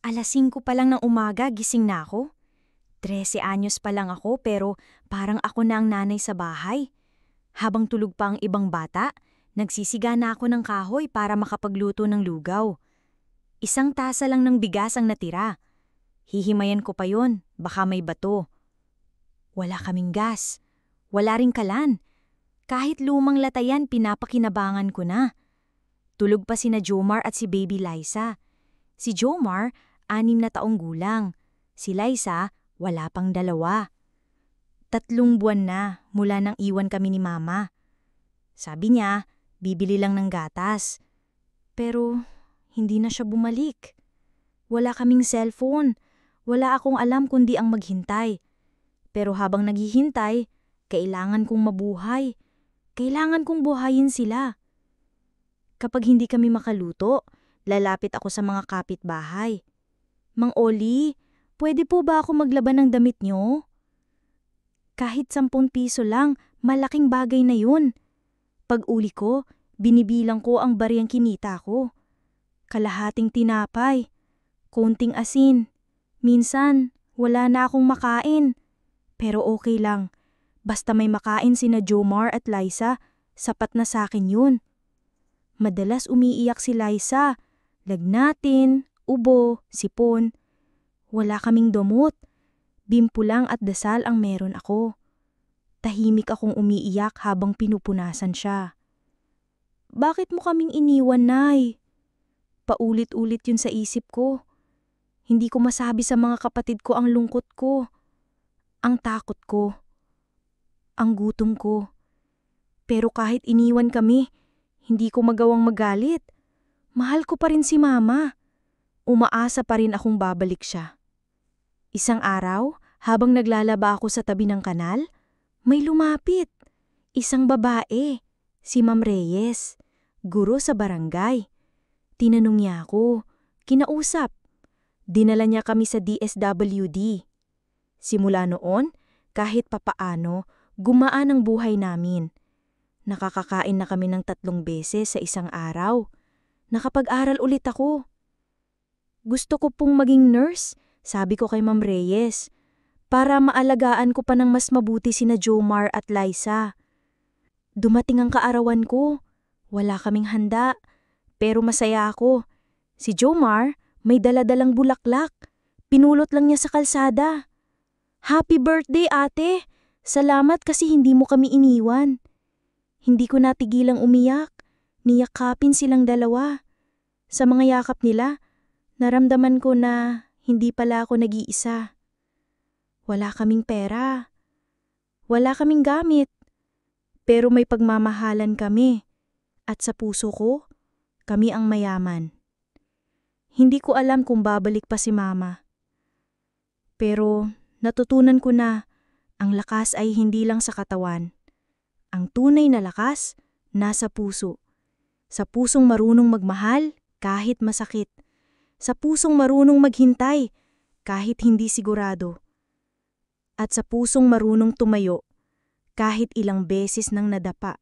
5 pa lang ng umaga, gising na ako. 13 anyos pa lang ako pero parang ako na ang nanay sa bahay. Habang tulog pa ang ibang bata, nagsisiga na ako ng kahoy para makapagluto ng lugaw. 1 tasa lang ng bigas ang natira. Hihimayan ko pa yon, baka may bato. Wala kaming gas. Wala ring kalan. Kahit lumang latayan, pinapakinabangan ko na. Tulog pa sina Jomar at si Baby Liza. Si Jomar, 6 na taong gulang. Si Liza, wala pang 2. 3 buwan na mula nang iwan kami ni Mama. Sabi niya, bibili lang ng gatas. Pero hindi na siya bumalik. Wala kaming cellphone. Wala akong alam kundi ang maghintay. Pero habang naghihintay, kailangan kong mabuhay. Kailangan kong buhayin sila. Kapag hindi kami makaluto, lalapit ako sa mga kapitbahay. Mang Oli, pwede po ba ako maglaban ng damit niyo? Kahit 10 piso lang, malaking bagay na yun. Pag uli ko, binibilang ko ang bariyang kinita ko. Kalahating tinapay, konting asin. Minsan, wala na akong makain. Pero okay lang. Basta may makain sina Jomar at Liza, sapat na sa akin yun. Madalas umiiyak si Liza. Lagnatin, ubo, sipon. Wala kaming dumot. Bimpo lang at dasal ang meron ako. Tahimik akong umiiyak habang pinupunasan siya. Bakit mo kaming iniwan, Nay? Paulit-ulit yun sa isip ko. Hindi ko masabi sa mga kapatid ko ang lungkot ko. Ang takot ko. Ang gutom ko. Pero kahit iniwan kami, hindi ko magawang magalit. Mahal ko pa rin si Mama. Umaasa pa rin akong babalik siya. Isang araw, habang naglalaba ako sa tabi ng kanal, may lumapit. Isang babae, si Ma'am Reyes, guro sa barangay. Tinanong niya ako, kinausap. Dinala niya kami sa DSWD. Simula noon, kahit papaano, gumaan ang buhay namin. Nakakakain na kami ng 3 beses sa isang araw. Nakapag-aral ulit ako. Gusto ko pong maging nurse, sabi ko kay Ma'am Reyes, para maalagaan ko pa ng mas mabuti sina Jomar at Liza. Dumating ang kaarawan ko. Wala kaming handa, pero masaya ako. Si Jomar may daladalang bulaklak. Pinulot lang niya sa kalsada. Happy birthday, ate! Salamat kasi hindi mo kami iniwan. Hindi ko natigilang umiyak. Niyakapin silang 2. Sa mga yakap nila, naramdaman ko na hindi pala ako nag-iisa. Wala kaming pera. Wala kaming gamit. Pero may pagmamahalan kami. At sa puso ko, kami ang mayaman. Hindi ko alam kung babalik pa si Mama. Pero natutunan ko na ang lakas ay hindi lang sa katawan. Ang tunay na lakas, nasa puso. Sa pusong marunong magmahal kahit masakit. Sa pusong marunong maghintay kahit hindi sigurado. At sa pusong marunong tumayo kahit ilang beses nang nadapa.